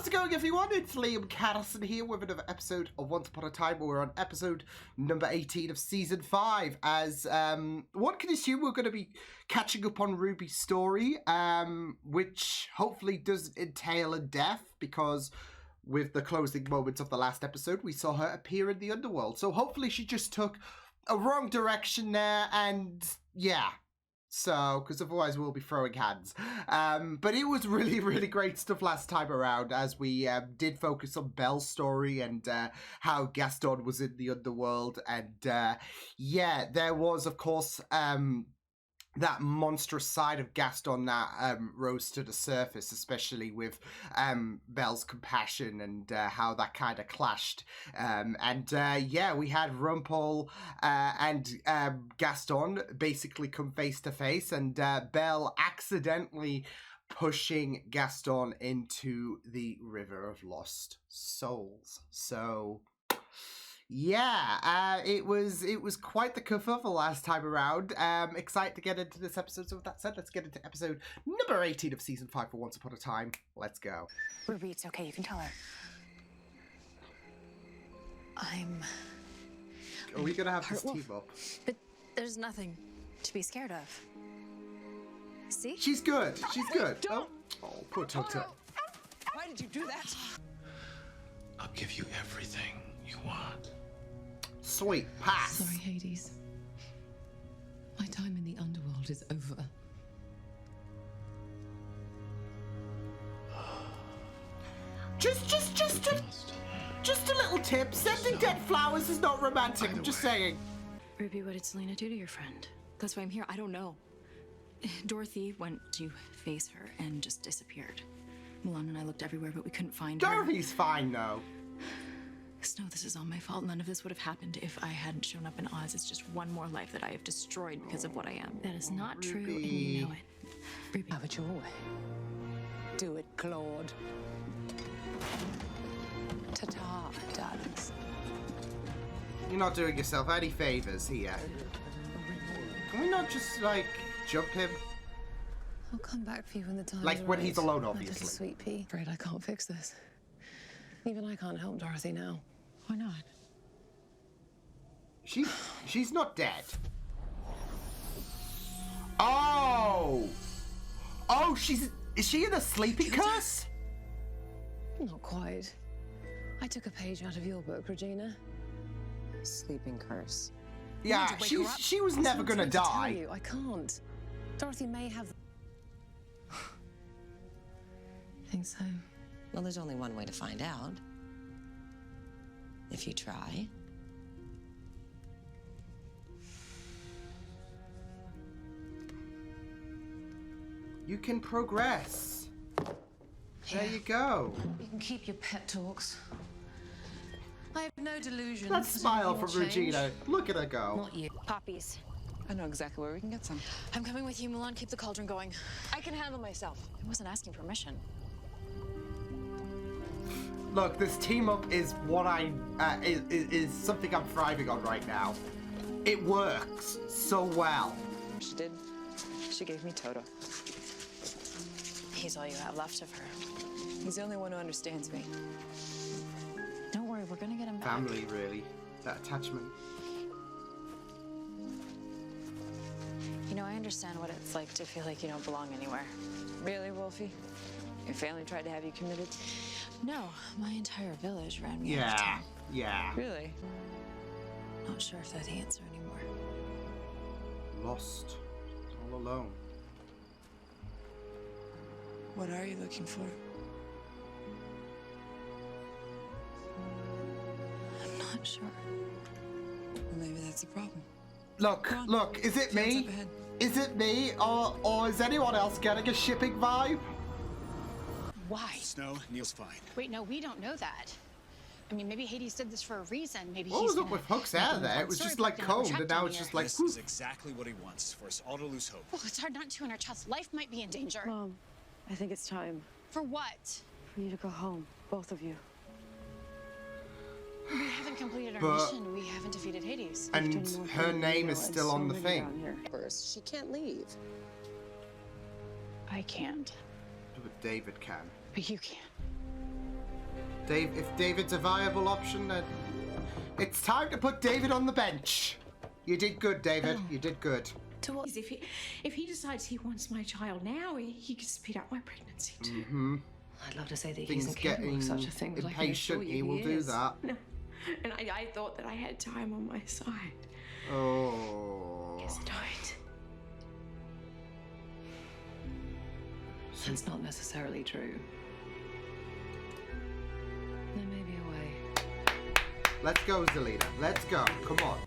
How's it going, everyone? It's Liam Caddison here with another episode of Once Upon a Time. We're on episode number 18 of Season 5. As one can assume, we're going to be catching up on Ruby's story, which hopefully doesn't entail a death, because with the closing moments of the last episode, we saw her appear in the underworld. So hopefully she just took a wrong direction there, and yeah. So, because otherwise we'll be throwing hands. But it was really, really great stuff last time around, as we did focus on Belle's story and how Gaston was in the underworld. And yeah, there was, of course, that monstrous side of Gaston that rose to the surface, especially with Belle's compassion and how that kind of clashed. Yeah, we had Rumpel and Gaston basically come face to face, and Belle accidentally pushing Gaston into the River of Lost Souls. So yeah, it was quite the kerfuffle last time around. Excited to get into this episode. So with that said, let's get into episode number 18 of Season 5 for Once Upon a Time. Let's go. Ruby, it's okay. You can tell her. Are we going to have this team up? But there's nothing to be scared of. See? She's good. She's good. Oh, poor Toto. Why did you do that? I'll give you everything you want. Sweet pass. Sorry, Hades. My time in the underworld is over. Just a little tip. Sending dead flowers is not romantic. I'm just saying. Ruby, what did Selena do to your friend? That's why I'm here. I don't know. Dorothy went to face her and just disappeared. Milan and I looked everywhere, but we couldn't find her. Dorothy's fine, though. Snow, this is all my fault. None of this would have happened if I hadn't shown up in Oz. It's just one more life that I have destroyed because of what I am. That is not true, and you know it. Ruby, have it your way. Do it, Claude. Ta-ta, darlings. You're not doing yourself any favors here. Can we not just, like, jump him? I'll come back for you when the time's Like, when right. he's alone, My obviously. little sweet pea. Afraid I can't fix this. Even I can't help Dorothy now. Why not? She's not dead. Oh! Oh, is she in a sleeping curse? Not quite. I took a page out of your book, Regina. Sleeping curse. Yeah, she was never gonna die. Tell you, I can't. Dorothy may have. Think so. Well, there's only one way to find out. If you try. You can progress. There you go. You can keep your pet talks. I have no delusion. That smile from Regina. Look at her go. Not you. Poppies. I know exactly where we can get some. I'm coming with you, Milan. Keep the cauldron going. I can handle myself. I wasn't asking permission. Look, this team up is what is something I'm thriving on right now. It works so well. She did. She gave me Toto. He's all you have left of her. He's the only one who understands me. Don't worry, we're gonna get him back. Family, really. That attachment. You know, I understand what it's like to feel like you don't belong anywhere. Really, Wolfie? Your family tried to have you committed? No, my entire village ran me out of Yeah, town. yeah. Really? Not sure if they're the answer anymore. Lost. All alone. What are you looking for? I'm not sure. Well, maybe that's the problem. Look, is it me? Hands up ahead. Is it me, or is anyone else getting a shipping vibe? Why? Snow, Neil's fine. Wait, no, we don't know that. I mean, maybe Hades did this for a reason. Maybe What he's was up gonna with Hook's make hair a there? move It was on just story, like but they're combed, trapped and now down it's here. just like This is exactly what he wants, for us all to lose hope. Well, it's hard not to when our child's life might be in danger. Mom, I think it's time For what? for you to go home, both of you. We haven't completed our But- mission. We haven't defeated Hades. And her name is still on the thing. First, she can't leave. I can't, But David can. but you can. Dave, if David's a viable option, then it's time to put David on the bench. You did good, David. You did good. To what? If he decides he wants my child now, he could speed up my pregnancy too. Mm-hmm. I'd love to say that he Things isn't capable getting of such a thing, but I can assure impatient. you He will do is. that. No, and I thought that I had time on my side. Oh. Guess not. That's not necessarily true. There may be a way. Let's go, Zelina. Let's go. Come on.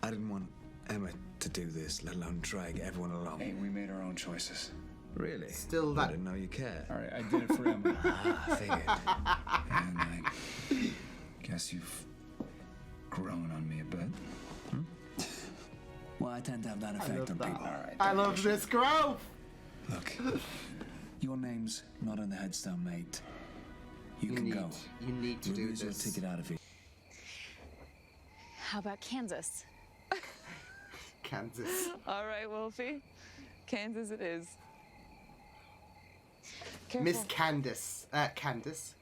I didn't want Emma to do this, let alone drag everyone along. Hey, we made our own choices. Really? Still I that. didn't know you cared. All right, I did it for Emma. I figured. And I guess you've grown on me a bit. Well, I tend to have that effect on people. All right. I love this growth. Look, your name's not on the headstone, mate. You can go. You need to do Ruby's your this. ticket out of here. How about Kansas? Kansas. All right, Wolfie. Kansas it is. Careful. Miss Candace. Kansas.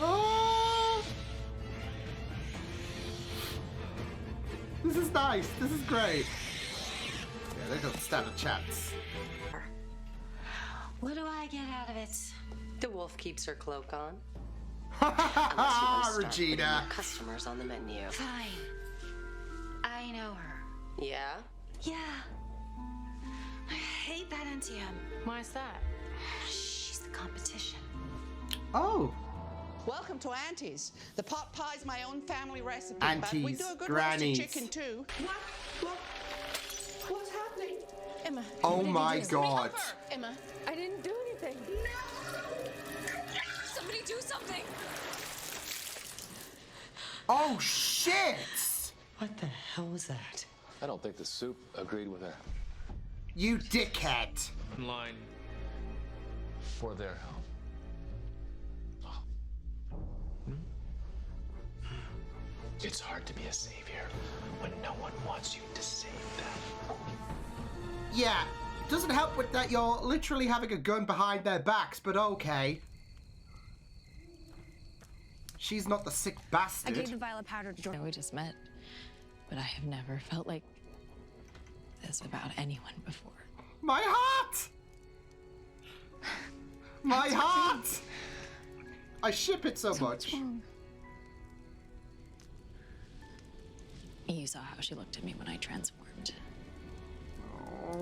Oh! This is nice. This is great. Yeah, they don't stand a chance. What do I get out of it? The wolf keeps her cloak on. Unless you want to start putting Regina. more customers on the menu. Fine. I know her. Yeah? Yeah. I hate that NTM. Why's that? She's the competition. Oh, Welcome to Auntie's. The pot pie's my own family recipe, but we Aunties, do a good grannies. roasted chicken too. What's happening? Emma. oh my God. Emma. I didn't do anything. Somebody do something! Oh shit! What the hell was that? I don't think the soup agreed with her. You dickhead. In line for their help. It's hard to be a savior when no one wants you to save them. Yeah, it doesn't help with that you're literally having a gun behind their backs, but okay. She's not the sick I bastard. gave the violet powder to Jordan. We just met, but I have never felt like this about anyone before. My heart! My heart! I ship it so much. What's wrong? You saw how she looked at me when I transformed.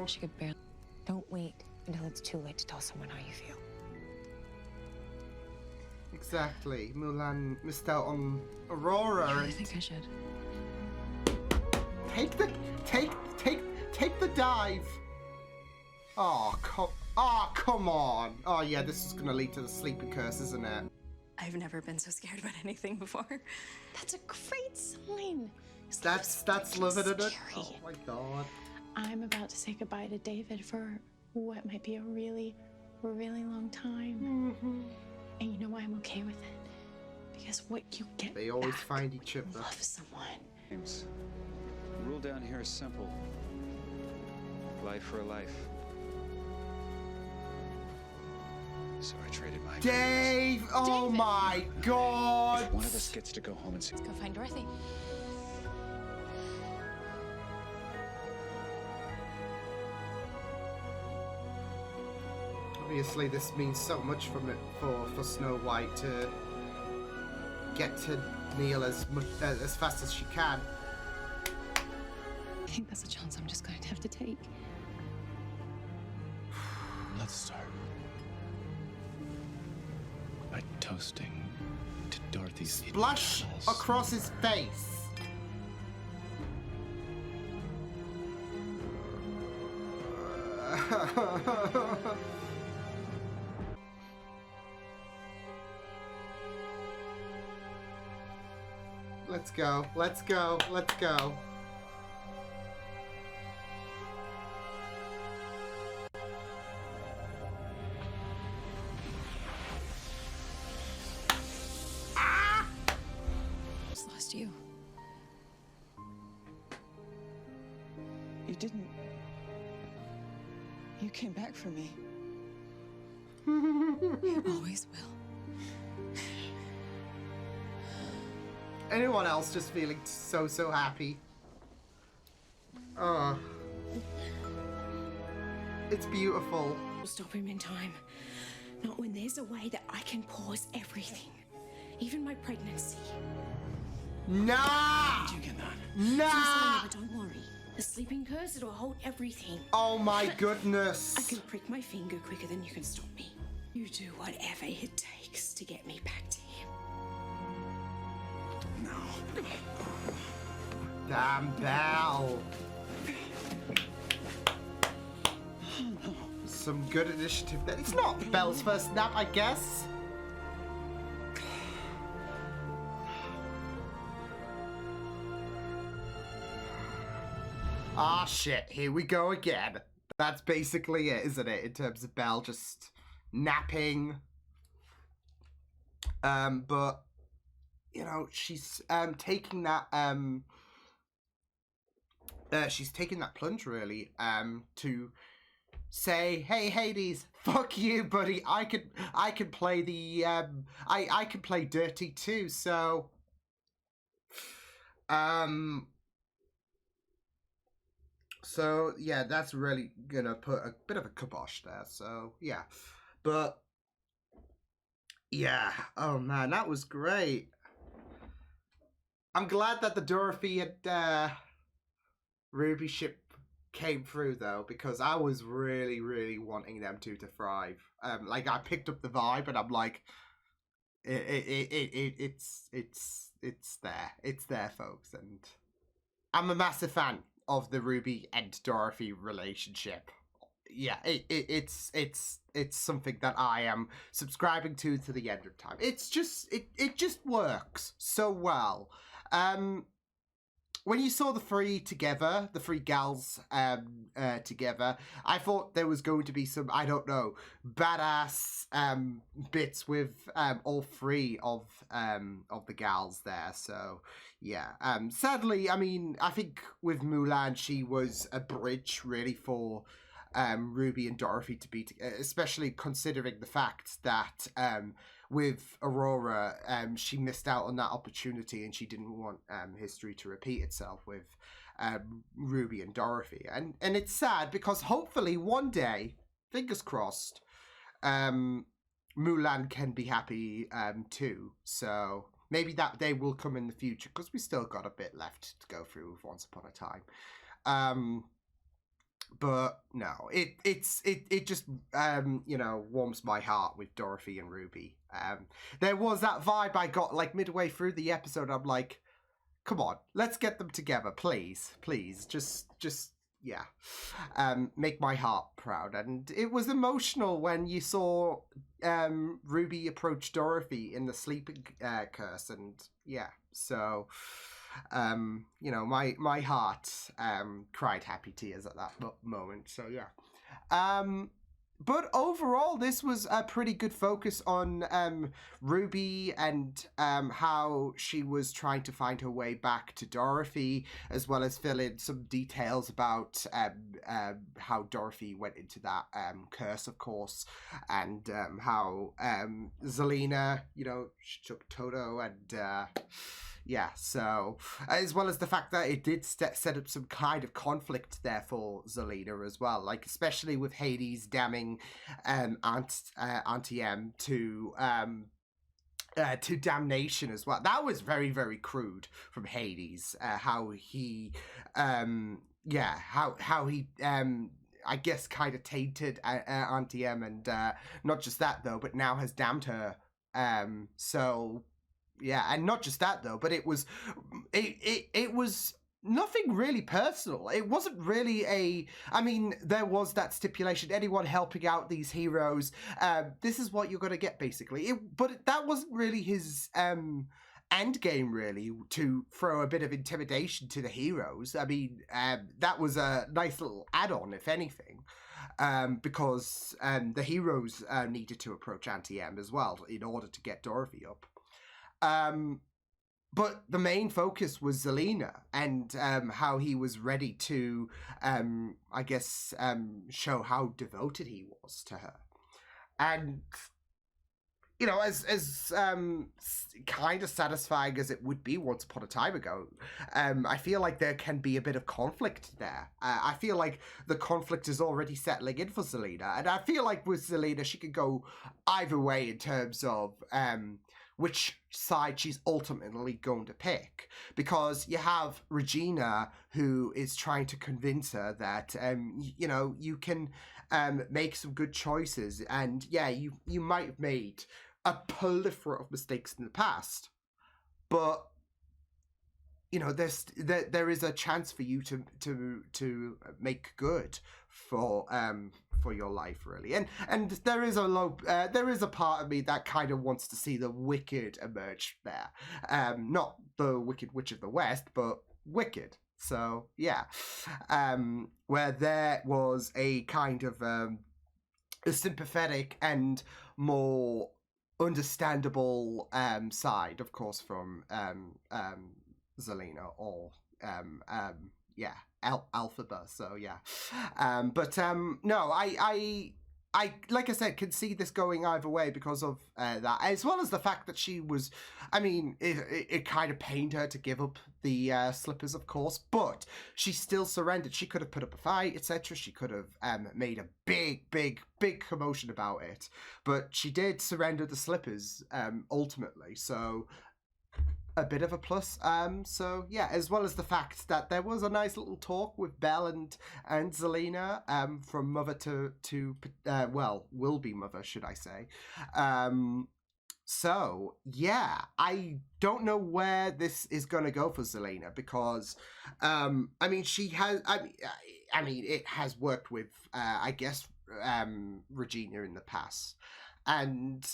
She could barely. Don't wait until it's too late to tell someone how you feel. Exactly. Mulan missed out on Aurora. I And think I should. take the dive. Oh, come on. Oh yeah, this is gonna lead to the sleeping curse, isn't it? I've never been so scared about anything before. That's a great sign. That's living in it. Scary. Oh my God. I'm about to say goodbye to David for what might be a really, really long time. And you know why I'm okay with it? Because what you get They always back, find each other. love someone. James, the rule down here is simple. Life for a life. So I traded my Dave! Oh David. my God! One of us gets to go home and see. Let's go find Dorothy. Obviously, this means so much for Snow White to get to Neil as fast as she can. I think that's a chance I'm just going to have to take. Let's start by toasting to Dorothy's Splash innocence. across his face. Let's go, let's go, let's go. Just lost you. didn't. You came back for me. You always will. Anyone else just feeling so happy? Oh. It's beautiful. Stop him in time. Not when there's a way that I can pause everything. Even my pregnancy. Nah! Did you get that? Nah! But don't worry. The sleeping curse, it'll hold everything. Oh my goodness. I can prick my finger quicker than you can stop me. You do whatever it takes to get me back to him. No. Damn Belle. Some good initiative there. It's not Belle's first nap, I guess. Ah, shit. Here we go again. That's basically it, isn't it? In terms of Belle just napping. But, you know, she's taking that she's taking that plunge really to say, hey Hades, fuck you, buddy. I could play the I can play dirty too. So so yeah, that's really gonna put a bit of a kibosh there. So yeah, but yeah, oh man, that was great. I'm glad that the Dorothy and Ruby ship came through though, because I was really wanting them two to thrive. Like I picked up the vibe, and I'm like, it's there, folks, and I'm a massive fan of the Ruby and Dorothy relationship. Yeah, it's something that I am subscribing to the end of time. It's just it just works so well. When you saw the three together, the three gals together, I thought there was going to be some, I don't know, badass bits with all three of the gals there. So yeah, sadly, I mean, I think with Mulan, she was a bridge really for Ruby and Dorothy to be together, especially considering the fact that with Aurora, she missed out on that opportunity, and she didn't want history to repeat itself with Ruby and Dorothy. And it's sad because hopefully one day, fingers crossed, Mulan can be happy too. So maybe that day will come in the future, because we still got a bit left to go through with Once Upon a Time. But no, it just you know, warms my heart with Dorothy and Ruby. There was that vibe I got like midway through the episode. I'm like, come on, let's get them together, please, just yeah, make my heart proud. And it was emotional when you saw Ruby approach Dorothy in the sleeping curse, and yeah, so. You know, my heart cried happy tears at that moment. So yeah. But overall, this was a pretty good focus on Ruby and how she was trying to find her way back to Dorothy, as well as fill in some details about how Dorothy went into that curse, of course, and how Zelina, you know, she took Toto, and yeah, so, as well as the fact that it did set up some kind of conflict there for Zelina as well, like, especially with Hades damning Auntie M to damnation as well. That was very crude from Hades, how he, yeah, how he, I guess, kind of tainted Auntie M, and not just that, though, but now has damned her, so... Yeah, and not just that though, but it was nothing really personal. It wasn't really I mean, there was that stipulation, anyone helping out these heroes, this is what you're going to get, basically. But that wasn't really his end game, really, to throw a bit of intimidation to the heroes. I mean, that was a nice little add-on, if anything. Because the heroes needed to approach Auntie M as well in order to get Dorothy up. but the main focus was Zelina and how he was ready to, I guess, show how devoted he was to her. And, you know, as kind of satisfying as it would be once upon a time ago, I feel like there can be a bit of conflict there. I feel like the conflict is already settling in for Zelina. And I feel like with Zelina, she could go either way in terms of which side she's ultimately going to pick. Because you have Regina, who is trying to convince her that, you know, you can make some good choices. And yeah, you might have made a plethora of mistakes in the past, but you know, there is a chance for you to make good for your life, really. And there is a part of me that kind of wants to see the Wicked emerge there, not the Wicked Witch of the West, but Wicked. So yeah, where there was a kind of a sympathetic and more understandable side, of course, from Zelina or yeah, Alphaba. So yeah, but no, I like I said, can see this going either way because of that, as well as the fact that she was, I mean, it kind of pained her to give up the slippers, of course, but she still surrendered. She could have put up a fight, etc. She could have made a big commotion about it, but she did surrender the slippers ultimately. So a bit of a plus. So yeah, as well as the fact that there was a nice little talk with Belle and Zelina from mother to well, will be mother, should I say. So yeah, I don't know where this is going to go for Zelina because I mean, she has, I mean it has worked with I guess Regina in the past, and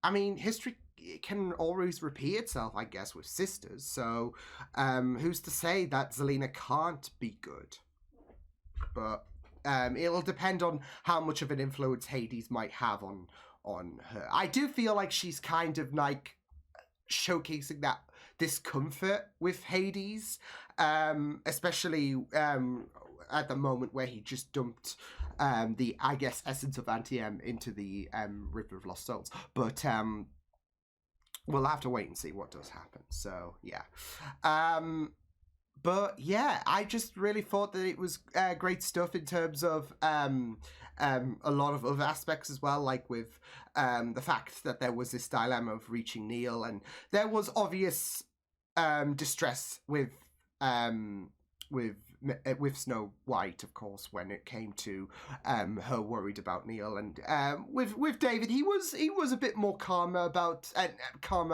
I mean, history can always repeat itself, I guess, with sisters. So, who's to say that Zelina can't be good? But it'll depend on how much of an influence Hades might have on her. I do feel like she's kind of like showcasing that discomfort with Hades, especially at the moment where he just dumped the, I guess, essence of Antiem into the River of Lost Souls. But we'll have to wait and see what does happen. So yeah, but yeah, I just really thought that it was great stuff in terms of a lot of other aspects as well, like with the fact that there was this dilemma of reaching Neil, and there was obvious distress with Snow White, of course, when it came to her worried about Neil, and with David, he was a bit more calmer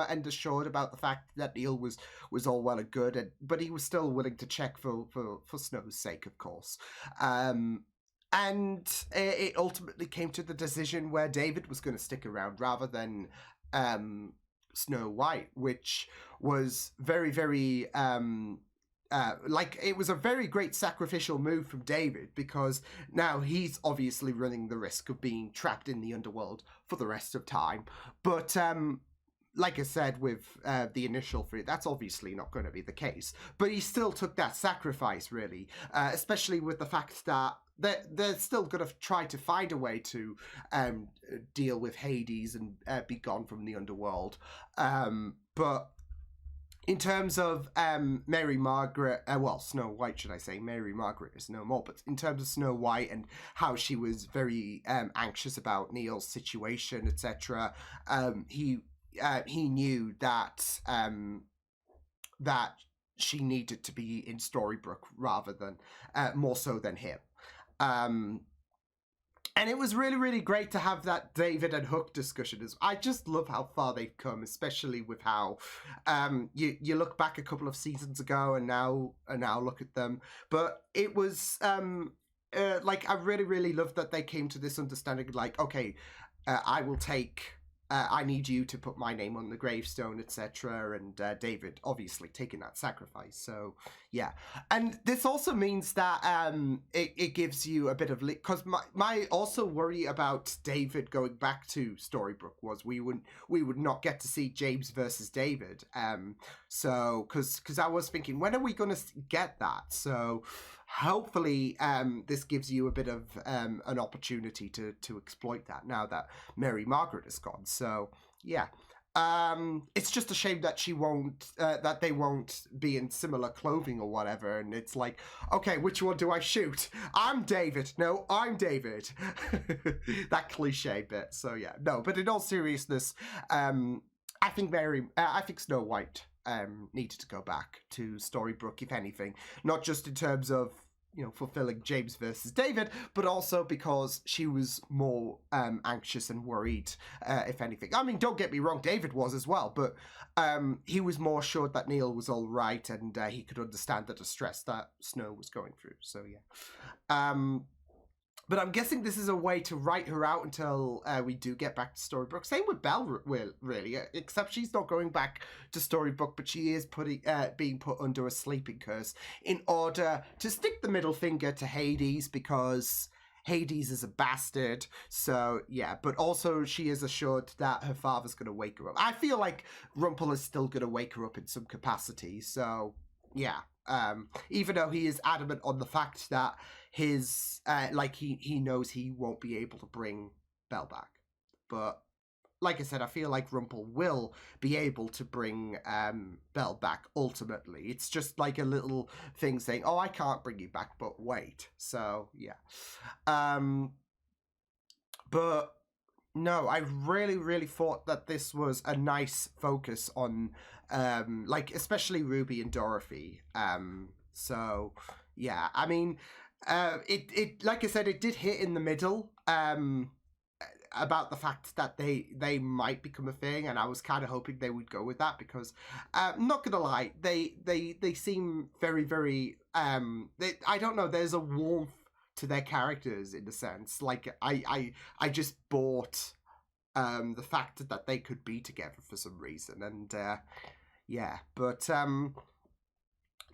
and assured about the fact that Neil was all well and good, but he was still willing to check for Snow's sake, of course. And it ultimately came to the decision where David was going to stick around rather than Snow White, which was very, very like, it was a very great sacrificial move from David, because now he's obviously running the risk of being trapped in the underworld for the rest of time. But like I said, with the initial three, that's obviously not going to be the case. But he still took that sacrifice, really, especially with the fact that they're still going to try to find a way to deal with Hades and be gone from the underworld. But in terms of Mary Margaret, well, Snow White, should I say? Mary Margaret is no more. But in terms of Snow White and how she was very anxious about Neil's situation, etc., he knew that that she needed to be in Storybrooke rather than more so than him. And it was really, really great to have that David and Hook discussion. I just love how far they've come, especially with how you look back a couple of seasons ago and now look at them. But it was like, I really, really love that they came to this understanding. Like, okay, I will take I need you to put my name on the gravestone, etc. And David obviously taking that sacrifice. So yeah, and this also means that it gives you a bit of because my also worry about David going back to Storybrooke was we would not get to see James versus David. So because I was thinking, when are we going to get that? So hopefully this gives you a bit of an opportunity to exploit that now that Mary Margaret is gone. So yeah, it's just a shame that she won't that they won't be in similar clothing or whatever, and it's like, okay, which one do I shoot? I'm David. No, I'm David. That cliche bit. So yeah, no, but in all seriousness, I think Snow White needed to go back to Storybrooke, if anything, not just in terms of, you know, fulfilling James versus David, but also because she was more anxious and worried, if anything. I mean, don't get me wrong, David was as well, but he was more assured that Neil was all right, and he could understand the distress that Snow was going through. So yeah. But I'm guessing this is a way to write her out until we do get back to Storybrooke. Same with Belle, really, except she's not going back to Storybrooke, but she is being put under a sleeping curse in order to stick the middle finger to Hades, because Hades is a bastard. So yeah, but also she is assured that her father's going to wake her up. I feel like Rumpel is still going to wake her up in some capacity. So yeah, even though he is adamant on the fact that his he knows he won't be able to bring Belle back, but like I said, I feel like Rumpel will be able to bring Belle back ultimately. It's just like a little thing saying, oh, I can't bring you back, but wait. So yeah, but no, I really thought that this was a nice focus on especially Ruby and Dorothy. So yeah, I mean, it like I said, it did hit in the middle about the fact that they might become a thing, and I was kind of hoping they would go with that, because I'm not gonna lie, they seem very I don't know, there's a warmth to their characters in a sense. Like I just bought the fact that they could be together for some reason, and yeah, but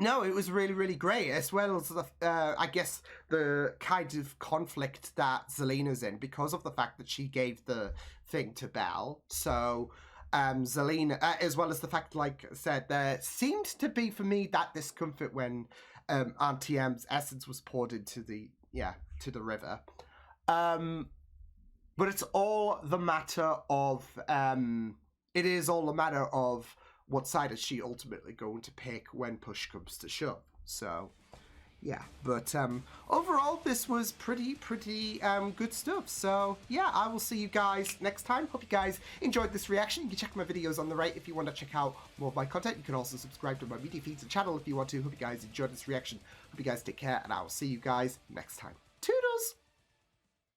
no, it was really great, as well as the I guess the kind of conflict that Zelina's in because of the fact that she gave the thing to Belle. So Zelina, as well as the fact, like I said, there seemed to be for me that discomfort when Auntie M's essence was poured into the river. But it's all the matter of it is all a matter of what side is she ultimately going to pick when push comes to shove. So yeah, but overall this was pretty good stuff. So yeah, I will see you guys next time. Hope you guys enjoyed this reaction. You can check my videos on the right if you want to check out more of my content. You can also subscribe to my media feeds and channel if you want to. Hope you guys enjoyed this reaction. Hope you guys take care, and I will see you guys next time.